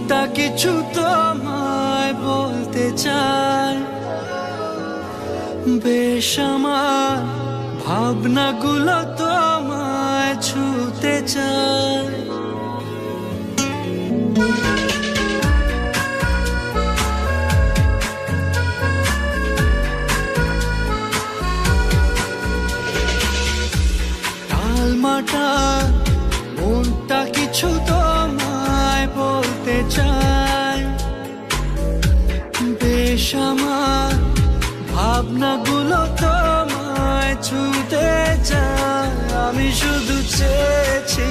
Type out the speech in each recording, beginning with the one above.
মনটা কিছু তোমায় বলতে চায়, বেশ আমার ভাবনাগুলো তোমায় ছুতে চায়। টালমাটা মনটা কিছু তোমায় বলতে চায়, বেশ আমার ভাবনাগুলো তোমায় ছুতে চায়। আমি শুধু চেয়েছি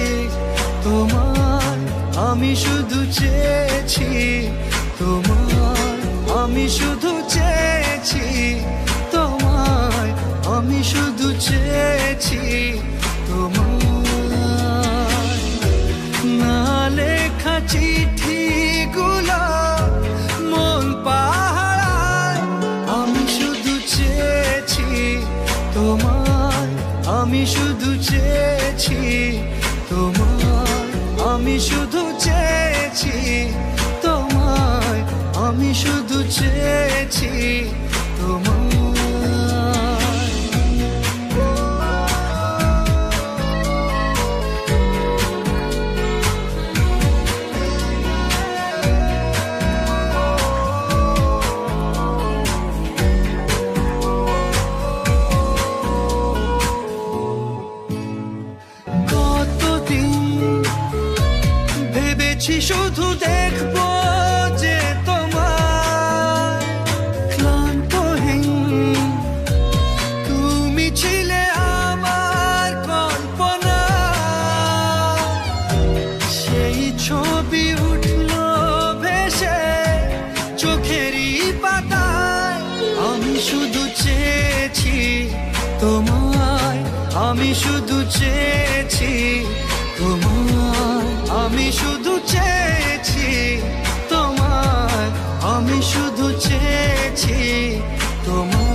তোমার, আমি শুধু চেয়েছি তোমার, আমি শুধু চেয়েছি তোমায়, আমি শুধু চেয়েছি তোমার। না লেখা চিঠিগুলো মন পাহারায়, আমি শুধু চেয়েছি তোমার, আমি শুধু চেয়েছি তোমার, আমি শুধু চেয়েছি তোমায়, আমি শুধু চেয়েছি তোমার। শুধু দেখবো যে তোমার ক্লান্তহীন, তুমি ছিলে আমার কল্পনা, সেই ছবি উঠলো ভেসে চোখেরই পাতায়। আমি শুধু চেয়েছি তোমায়, আমি শুধু চেয়েছি তোমায়, আমি শুধু চেয়েছি তোমায়, আমি শুধু চেয়েছি তোমায়।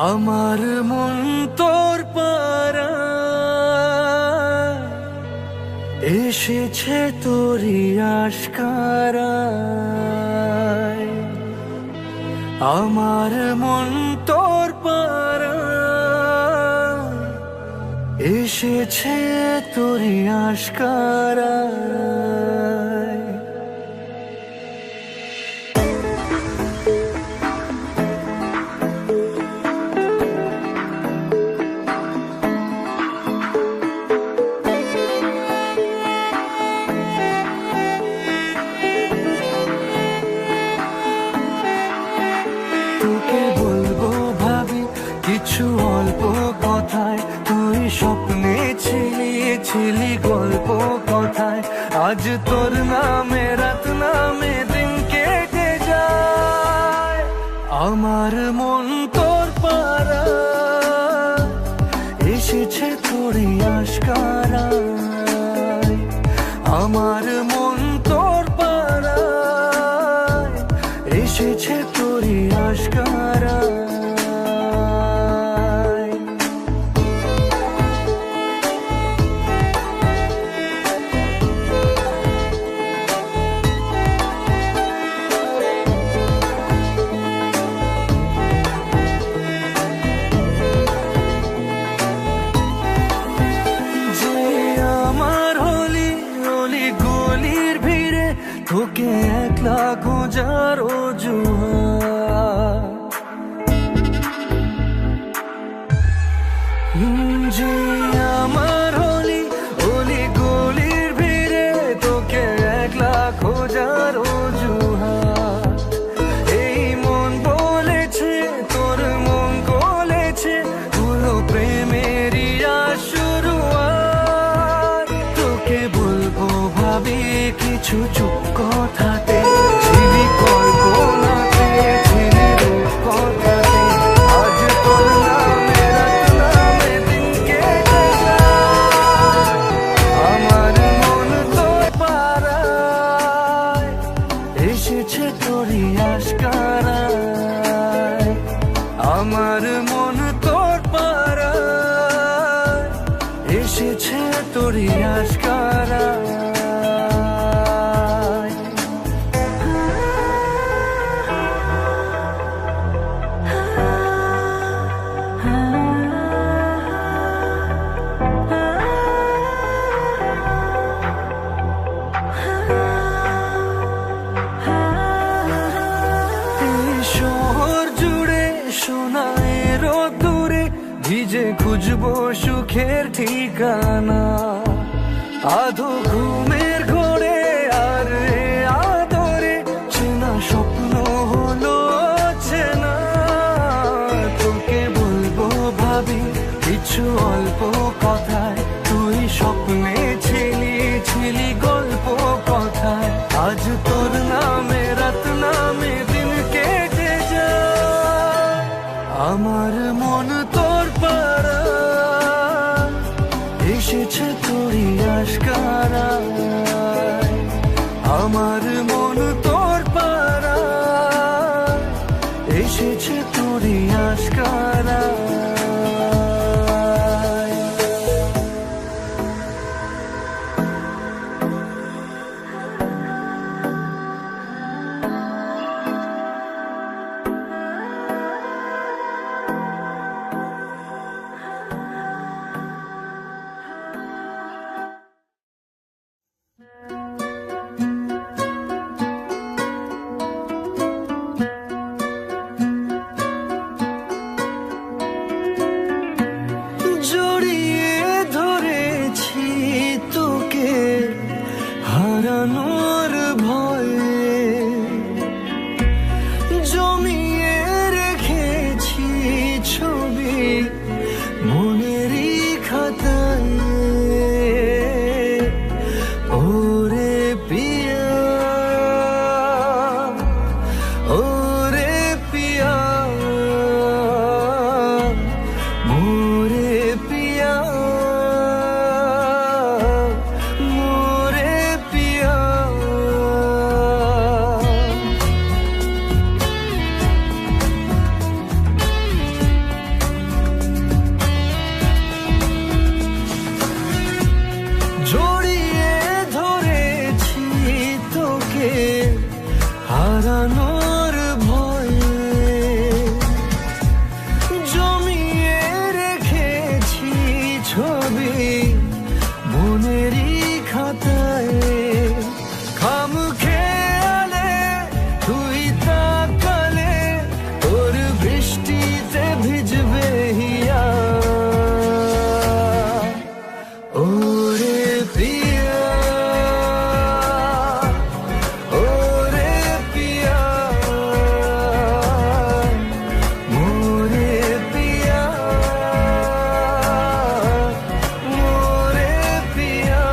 আমার মন তোর পাড়ায় এসেছে তোরই আশকারায়, আমার মন তোর পাড়ায় এসেছে তোরই আশকারায়। কিছু অল্প কথায় তুই স্বপ্নে ছিলি গল্প কথায়, আজ তোর নামে রাত নামে দিন কেটে যায়। আমার মন তোর পাড়ায় এসেছে তোরই আশকারায়, আমার মন তোর পাড়ায় এসেছে তোরই আশকারায়। তোকে একলা খোঁজার অজুহাত, যে আমার হলি অলি গলির ভিড়ে তোকে একলা খোঁজার অজুহাত। এই মন বলেছে তোর মন গলেছে, হলো প্রেমেরই শুরুয়াত। তোকে বলবো ভাবি কিছু চুপ কথাতে, ছিলি কল্পনাতে, ছিলি রূপ কথাতে, আজ তোর নামে রাত নামে দিন কেটে আমার মন তোর পাড়ায় এসেছে তোরই আশকারা। ভিজে খুঁজবো সুখের ঠিকানা, আধো ঘুমের ঘোরে আর আদরে চেনা স্বপ্ন হলো চেনা। তোকে বলবো ভাবি কিছু অল্প কথায়, তুই স্বপ্নে ছিলি ছিলি গল্প কথায়। আজ তোর নামে রাত নামে দিন কেটে যায়, আমার মন তোর পাড়ায় এসেছে তোরই আশকারায়। আমার মন তোর পাড়ায় এসেছে তোরই আশকারায়। জড়িয়ে ধরেছি তোকে হারানোর ভয়ে, জমিয়ে রেখেছি ছবি মনেরই খাতায়। ওরে পিয়া ওরে পিয়া মোরে পিয়া মোরে পিয়া। জড়িয়ে ধরেছি তোকে হারানোর ভয়ে, জমিয়ে রেখেছি ছবি মনেরই খাতায়। খাম খেয়ালে তুই তাকালে তোর বৃষ্টিতে ভিজবে হিয়া। ওরে পিয়া ওরে পিয়া মোরে পিয়া মোরে পিয়া।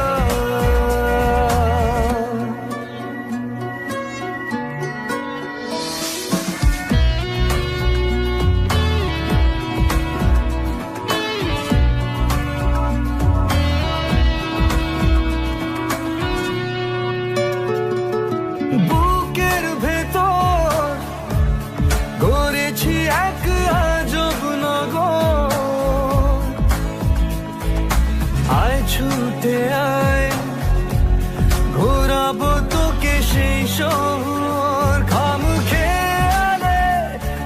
বুকের ভেতর গড়েছি এক আজব নগর, আয় ছুটে আয় ঘোরাবো তোকে সেই শহর। খাম খেয়ালে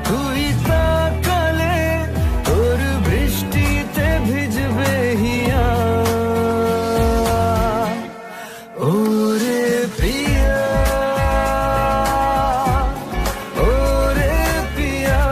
তুই তাকালে তোর বৃষ্টিতে ভিজবে হিয়া। ওরে পিয়া ওরে পিয়া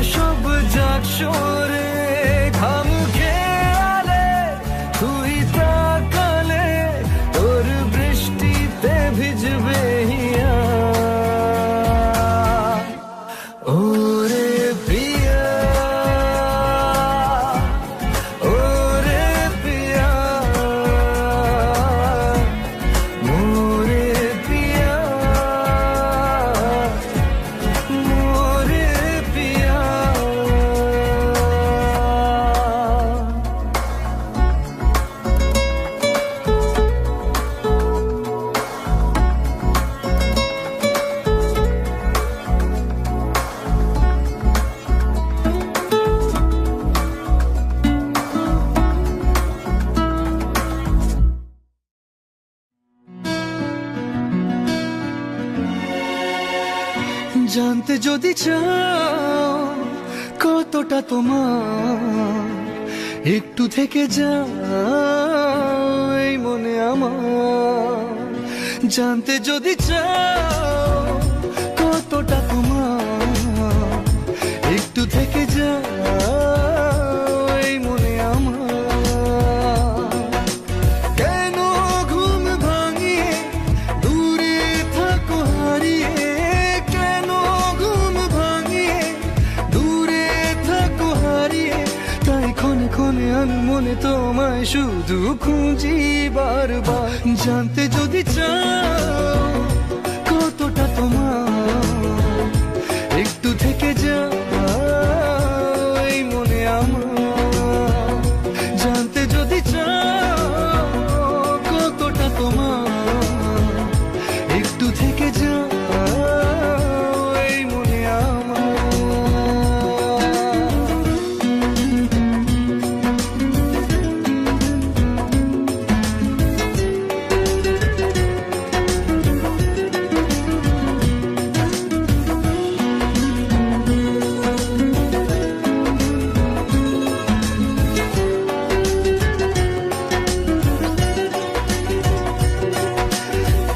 সব যাক সরে ঘাম খেয়ালে তুই তাকালে তোর বৃষ্টিতে ভিজবে হিয়া ওরে প্রিয়া ওরে প্রিয়া মোরে প্রিয়া মোরে প্রিয়া জানতে যদি চাও কতটা তোমার একটু থেকে যাও এই মনে আমার জানতে যদি চাও কতটা তোমার একটু থেকে যাও এই মনে আমার কেন ঘুম ভাঙিয়ে দূরে থাকো হারিয়ে কেন ঘুম ভাঙিয়ে দূরে থাকো হারিয়ে তাই ক্ষণে ক্ষণে আমি মনে তোমায় শুধু খুঁজি বারবার জানতে যদি চাও কতটা তোমার একটু থেকে যাও এই মনে আমার জানতে যদি চাও কতটা তোমার একটু থেকে যাও এই মনে আমার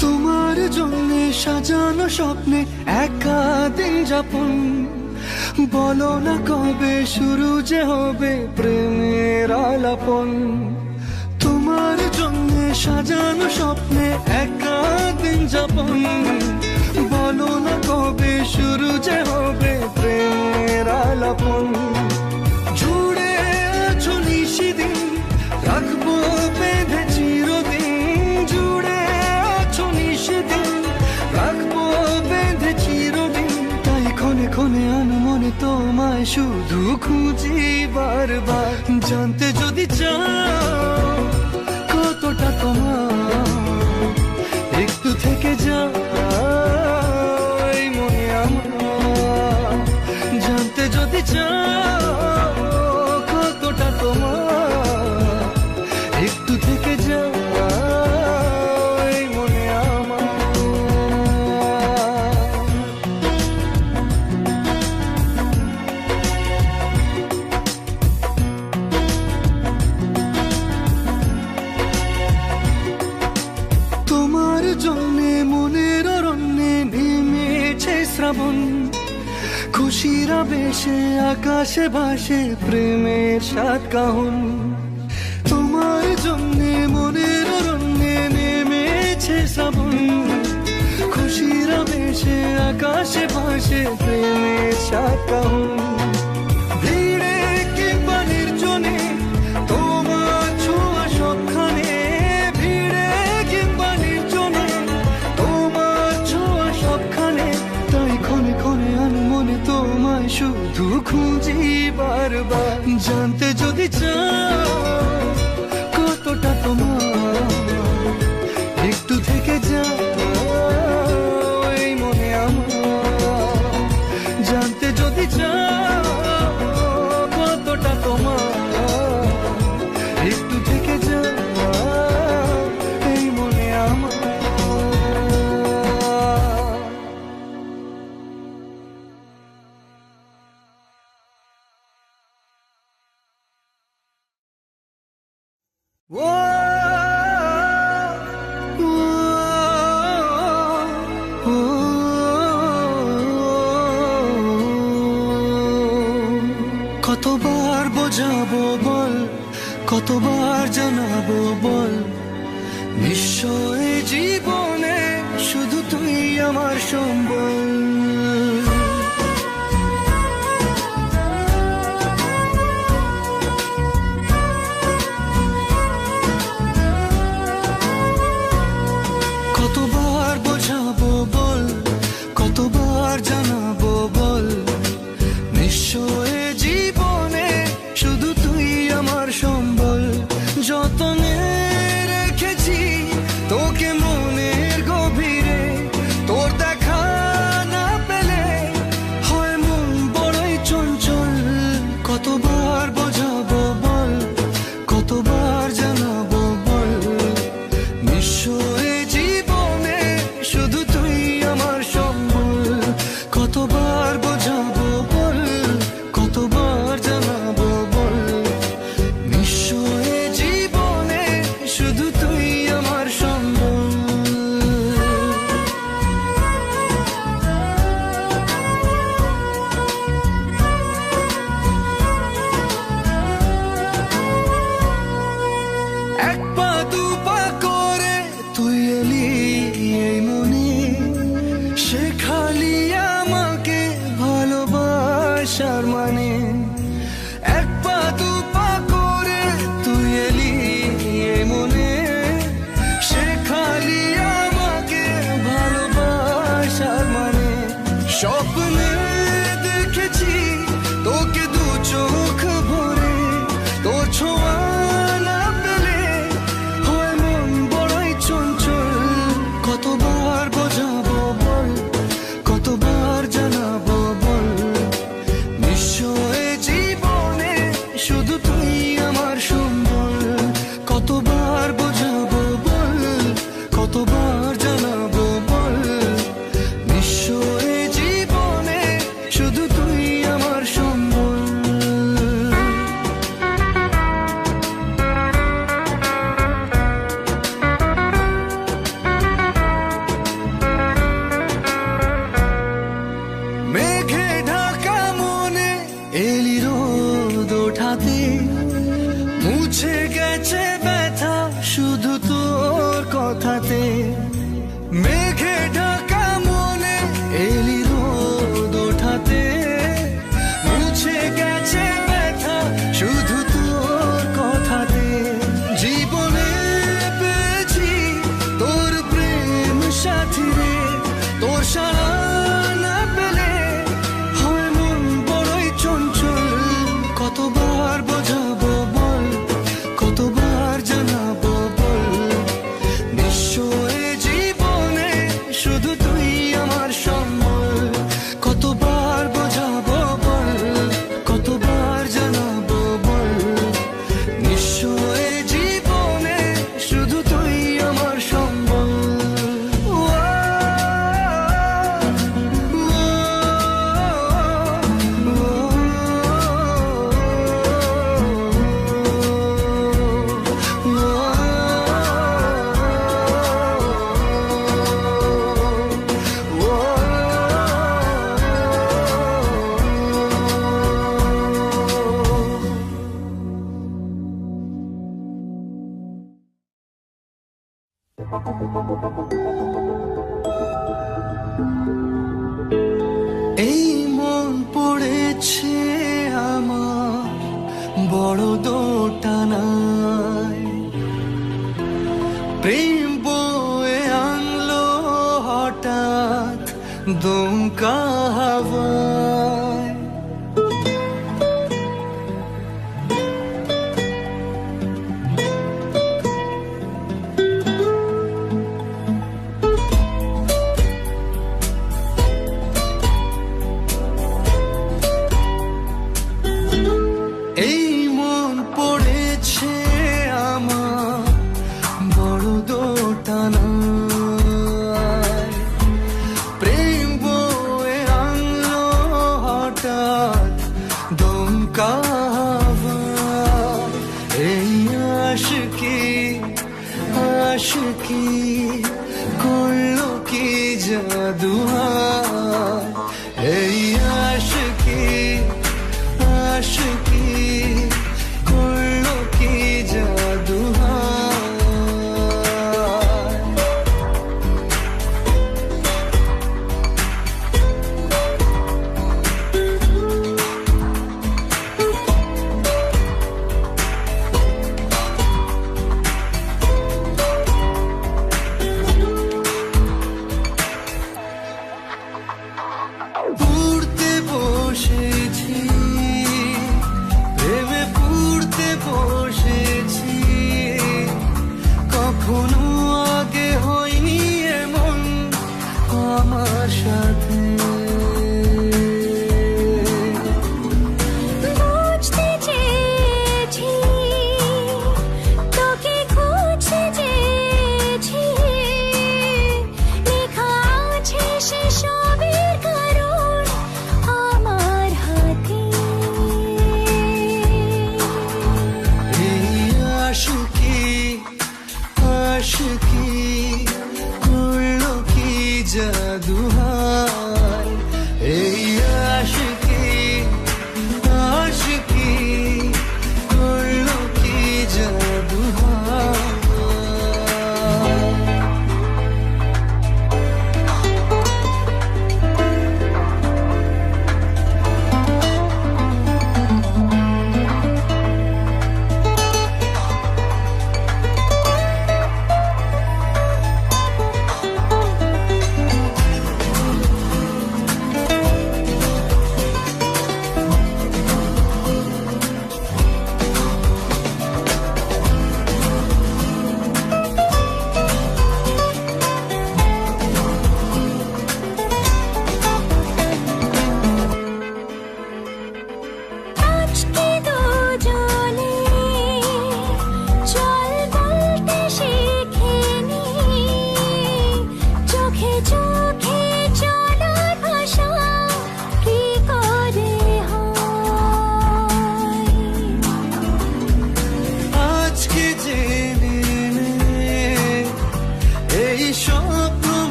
তোমার জন্য সাজানো স্বপ্নে একা দিন যাপন বলো না কবে শুরু যে হবে প্রেমের আলাপন তোমার জন্য সাজানো স্বপ্নে একা দিন যাপন বলো না কবে শুরু যে হবে প্রেমের আলাপন জুড়ে আছো নিশিদিন রাখবো বেঁধে চিরদিন জুড়ে আছো নিশিদিন রাখবো বেঁধে চিরদিন তাই ক্ষণে ক্ষণে আমি মনে তোমায় শুধু খুঁজি বারবার জানতে যদি চাও কতটা তোমার একটু থেকে যাও এই মনে আমার জানতে যদি চাও কতটা তোমার একটু থেকে যাও এই মনে আমার তোমার জন্যে মনের অরণ্যে নেমেছে শ্রাবণ খুশির আবেশে আকাশে ভাসে প্রেমের সাত কাহন তোমার জন্যে মনের অরণ্যে নেমেছে শ্রাবণ খুশির আবেশে আকাশে ভাসে প্রেমের সাত কাহন ভিড়ে কিংবা নির্জনে তোমার ছোঁয়া সবখানে ভিড়ে কিংবা নির্জনে তোমার ছোঁয়া সবখানে তাই ক্ষণে ক্ষণে আমি মনে তোমায় শুধু খুঁজি বারবার জানতে যদি চাও কতটা তোমার একটু থেকে যাও এই মনে আমার জানতে যদি চাও কতটা তোমার একটু থেকে যাও এই মনে আমার কতবার বোঝাবো বল, কতবার জানাবো বল, নিশ্চয় জীবনে শুধু তুই আমার সম্বল। কতবার বোঝাবো বল, কতবার জানাবো বল, নিশ্চয় জীবনে শুধু তুই আমার সম্বল। যতনে রেখেছি তোকে মনের গভীরে, তোর দেখা না পেলে হয় মন বড়ই চঞ্চল। কতবার বোঝাবো বল, কতবার জানাবো বল, নিশ্চয় জীবনে শুধু তুই আমার সম্বল। কতবার বোঝাবো বল, কতবার জানাবো বল, নিশ্চয় জীবনে শুধু তুই আমার সম্বল। এক পা দু পা করে তুই এলি এই মনে, শেখালি আমাকে ভালোবাসার মানে। এক পা দু পা করে তুই এলি এই মনে, শেখালি আমাকে ভালোবাসার মানে। স্বপ্নে দেখেছি তোকে দু চোখ ভরে, তোর ছোঁয়া না পেলে হয় মন বড়ই চঞ্চল। কতবার বোঝাবো বল, কতবার জানাবো বল, নিশ্চয় জীবনে শুধু তুই আমার সম্বল। কতবার বোঝাবো বল, কতবার জানাবো বল, নিশ্চয় জীবনে শুধু তুই আমার সম্বল। মেঘে ঢাকা মনে এলি রোদ ওঠাতে, মুছে গেছে ব্যথা শুধু তোর কথাতে। মেঘে ঢাকা মনে এলি রোদ ওঠাতে, মুছে গেছে ব্যথা শুধু তোর কথাতে। জীবনে পেয়েছি তোর প্রেম সাথী রে, তোর সারা না পেলে হয় মন বড়ই চঞ্চল। কতবার বোঝাবো বল, কতবার জানাবো বল, নিশ্চয় জীবনে শুধু তুই আমার সম্বল। কতবার বোঝাবো বল, কতবার জানাবো বল, নিশ্চয় জীবনে শুধু তুই আমার সম্বল। এই মন পড়েছে আমার বড় দোটানায়, প্রেম বয়ে আনলো হঠাৎ দমকা হাওয়ায়। এই মন পড়েছে আমার বড় দোটানায়, প্রেম বয়ে আনলো হঠাৎ দমকা হাওয়ায়। এই আশিকি আশিকি করলো কি জাদু হায়, এই আশিকি আশিকি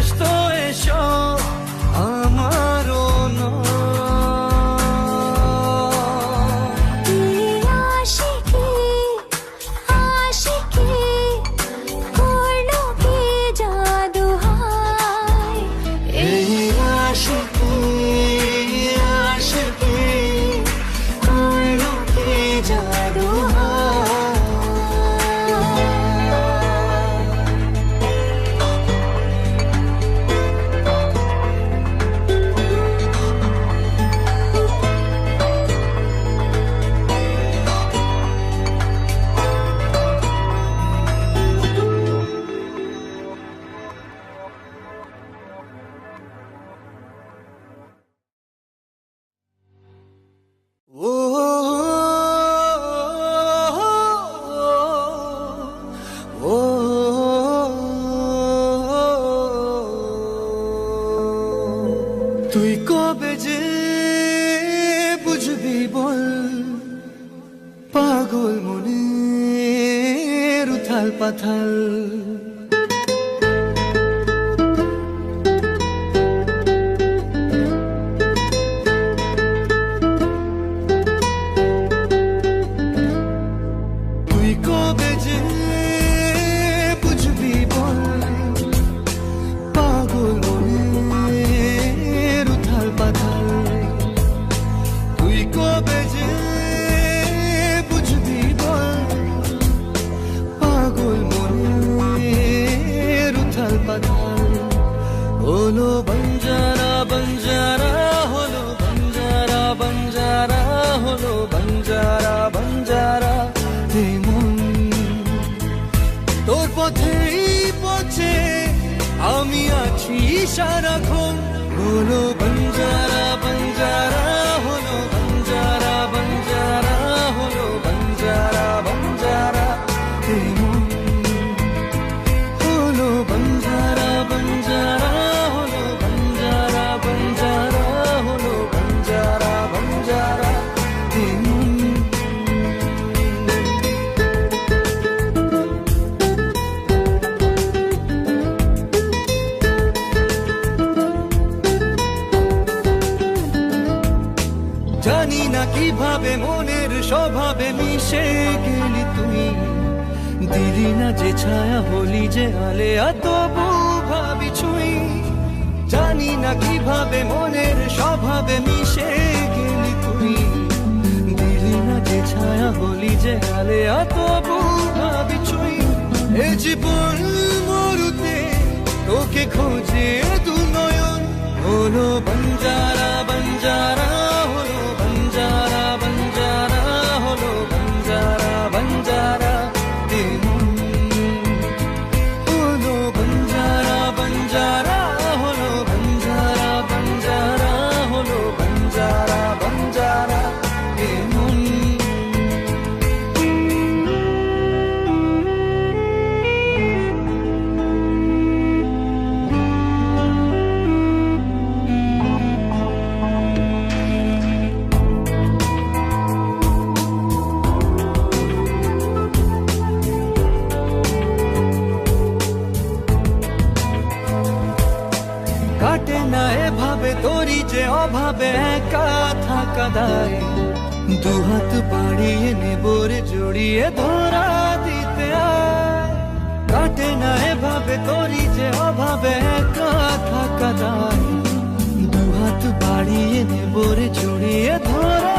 বিশ্বাস তো এসব আমারও নয়। তুই কবে যে বুঝবি বল পাগল মনের উথাল পাথাল। তুই কবে যে বুঝবি বল পাগল মনের উথাল পাথাল। তুই কবে যে বুঝবি বল পাগল মনের উথাল পাথাল। হলো বঞ্জারা বঞ্জারা হলো বঞ্জারা বঞ্জারা হলো বঞ্জারা বঞ্জারা। মন তোর পথেই পথে আমি আছি সারাক্ষণ। হলো বঞ্জারা বঞ্জারা হলো বঞ্জারা বঞ্জারা হলো বঞ্জারা বঞ্জারা। হলো বঞ্জারা বঞ্জারা হলো বঞ্জারা বঞ্জারা হলো বঞ্জারা বঞ্জারা। জানি না কিভাবে মনের স্বভাবে মিশে গেলি তুই। দিলি না যে ছায়া হলি যে আলেয়া তবু ভাবি ছুঁই। জানি না কিভাবে মনের স্বভাবে মিশে গেলি তুই। দিলি না যে ছায়া হলি যে আলেয়া তবু ভাবি ছুঁই। এ জীবন মরুতে তোকে খোঁজে দু নয়ন। হলো বঞ্জারা বঞ্জারা হলো বঞ্জারা বঞ্জারা হলো বঞ্জারা বঞ্জারা। হলো বঞ্জারা বঞ্জারা হলো বঞ্জারা বঞ্জারা হলো বঞ্জারা বঞ্জারা। কাটে না এভাবে তোরই যে অভাবে একা থাকা দায়। দুহাত বাড়িয়ে নেবরে জড়িয়ে ধরা দিতে আয়। কাটে না এভাবে তোরই যে অভাবে একা থাকা দায়। দুহাত বাড়িয়ে নেবরে জড়িয়ে ধরা